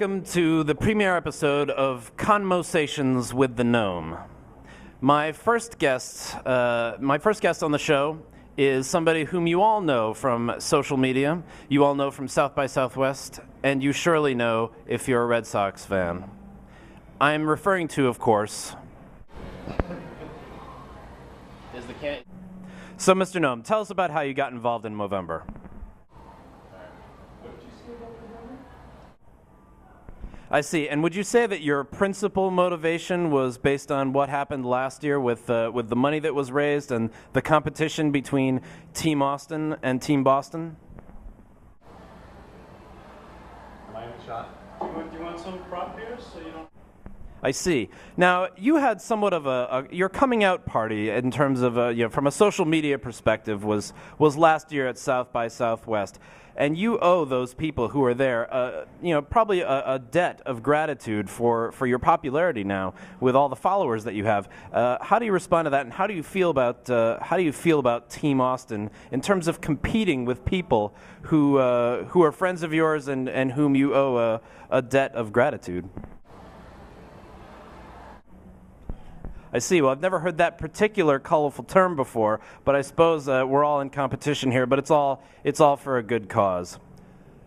welcome to the premiere episode of ConMOsations with the Gnome. My first guest on the show is somebody whom you all know from social media, you all know from South by Southwest, and you surely know if you're a Red Sox fan. I'm referring to, of course, So, Mr. Gnome, tell us about how you got involved in Movember. I see. And would you say that your principal motivation was based on what happened last year with the money that was raised and the competition between Team Austin and Team Boston? Am I in the shot? Do you want some prop here so you don't... I see. Now, you had somewhat of your coming out party in terms of, from a social media perspective was last year at South by Southwest. And you owe those people who are there, probably a debt of gratitude for your popularity now with all the followers that you have. How do you respond to that, and how do you feel about Team Austin in terms of competing with people who are friends of yours and whom you owe a debt of gratitude? I see. Well, I've never heard that particular colorful term before, but I suppose we're all in competition here, but it's all for a good cause.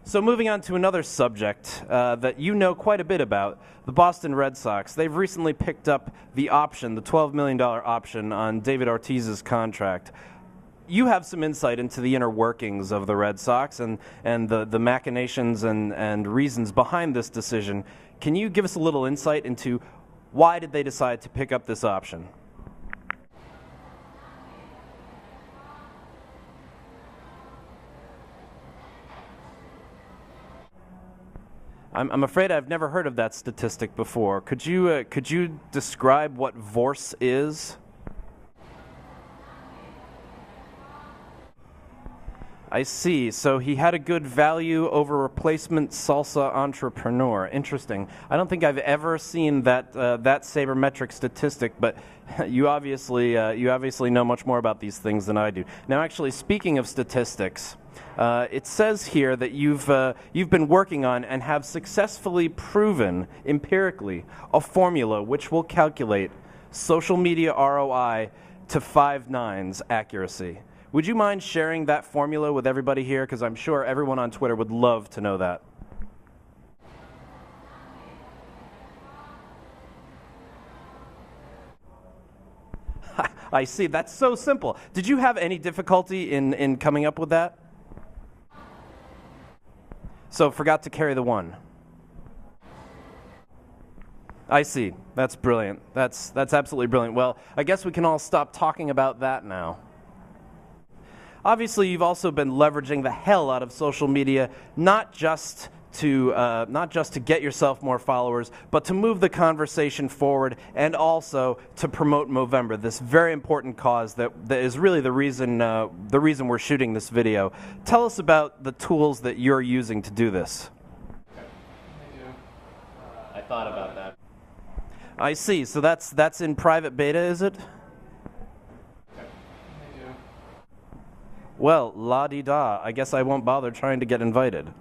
So moving on to another subject that you know quite a bit about, the Boston Red Sox. They've recently picked up the option, the $12 million option on David Ortiz's contract. You have some insight into the inner workings of the Red Sox and the machinations and reasons behind this decision. Can you give us a little insight into why did they decide to pick up this option? I'm afraid I've never heard of that statistic before. Could you describe what VORCE is? I see. So he had a good value over replacement salsa entrepreneur. Interesting. I don't think I've ever seen that sabermetric statistic, but you obviously know much more about these things than I do. Now, actually, speaking of statistics, it says here that you've been working on and have successfully proven empirically a formula which will calculate social media ROI to 5 nines accuracy. Would you mind sharing that formula with everybody here? Because I'm sure everyone on Twitter would love to know that. I see. That's so simple. Did you have any difficulty in coming up with that? So forgot to carry the 1. I see. That's brilliant. That's absolutely brilliant. Well, I guess we can all stop talking about that now. Obviously, you've also been leveraging the hell out of social media, not just to get yourself more followers, but to move the conversation forward and also to promote Movember, this very important cause that is really the reason we're shooting this video. Tell us about the tools that you're using to do this. I thought about that. I see. So that's in private beta, is it? Well, la-di-da. I guess I won't bother trying to get invited.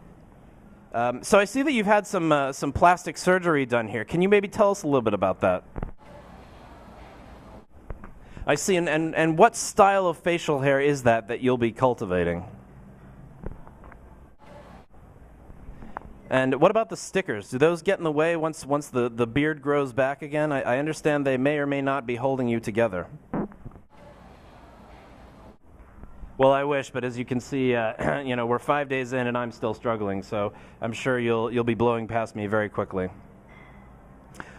So I see that you've had some plastic surgery done here. Can you maybe tell us a little bit about that? I see. And what style of facial hair is that you'll be cultivating? And what about the stickers? Do those get in the way once the beard grows back again? I understand they may or may not be holding you together. Well, I wish, but as you can see, we're 5 days in and I'm still struggling, so I'm sure you'll be blowing past me very quickly.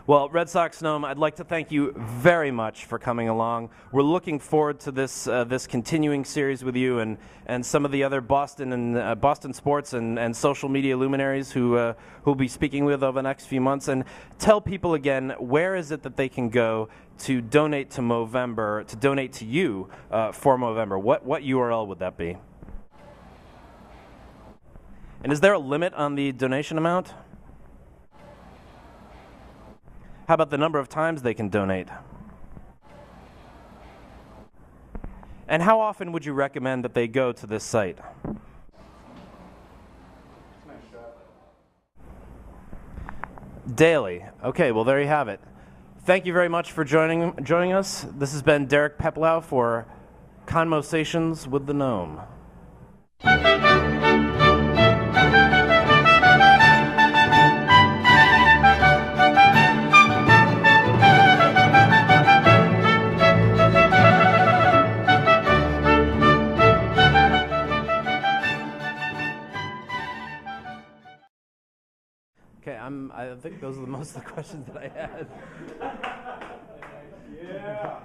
Well, Red Sox Gnome, I'd like to thank you very much for coming along. We're looking forward to this continuing series with you and some of the other Boston sports and social media luminaries who'll be speaking with over the next few months. And tell people again, where is it that they can go to donate to Movember, to donate to you for Movember? What URL would that be? And is there a limit on the donation amount? How about the number of times they can donate? And how often would you recommend that they go to this site? Daily. Okay, well, there you have it. Thank you very much for joining us. This has been Derek Peplau for ConMOsations with the Gnome. Okay, I think those are most of the questions that I had. Yeah.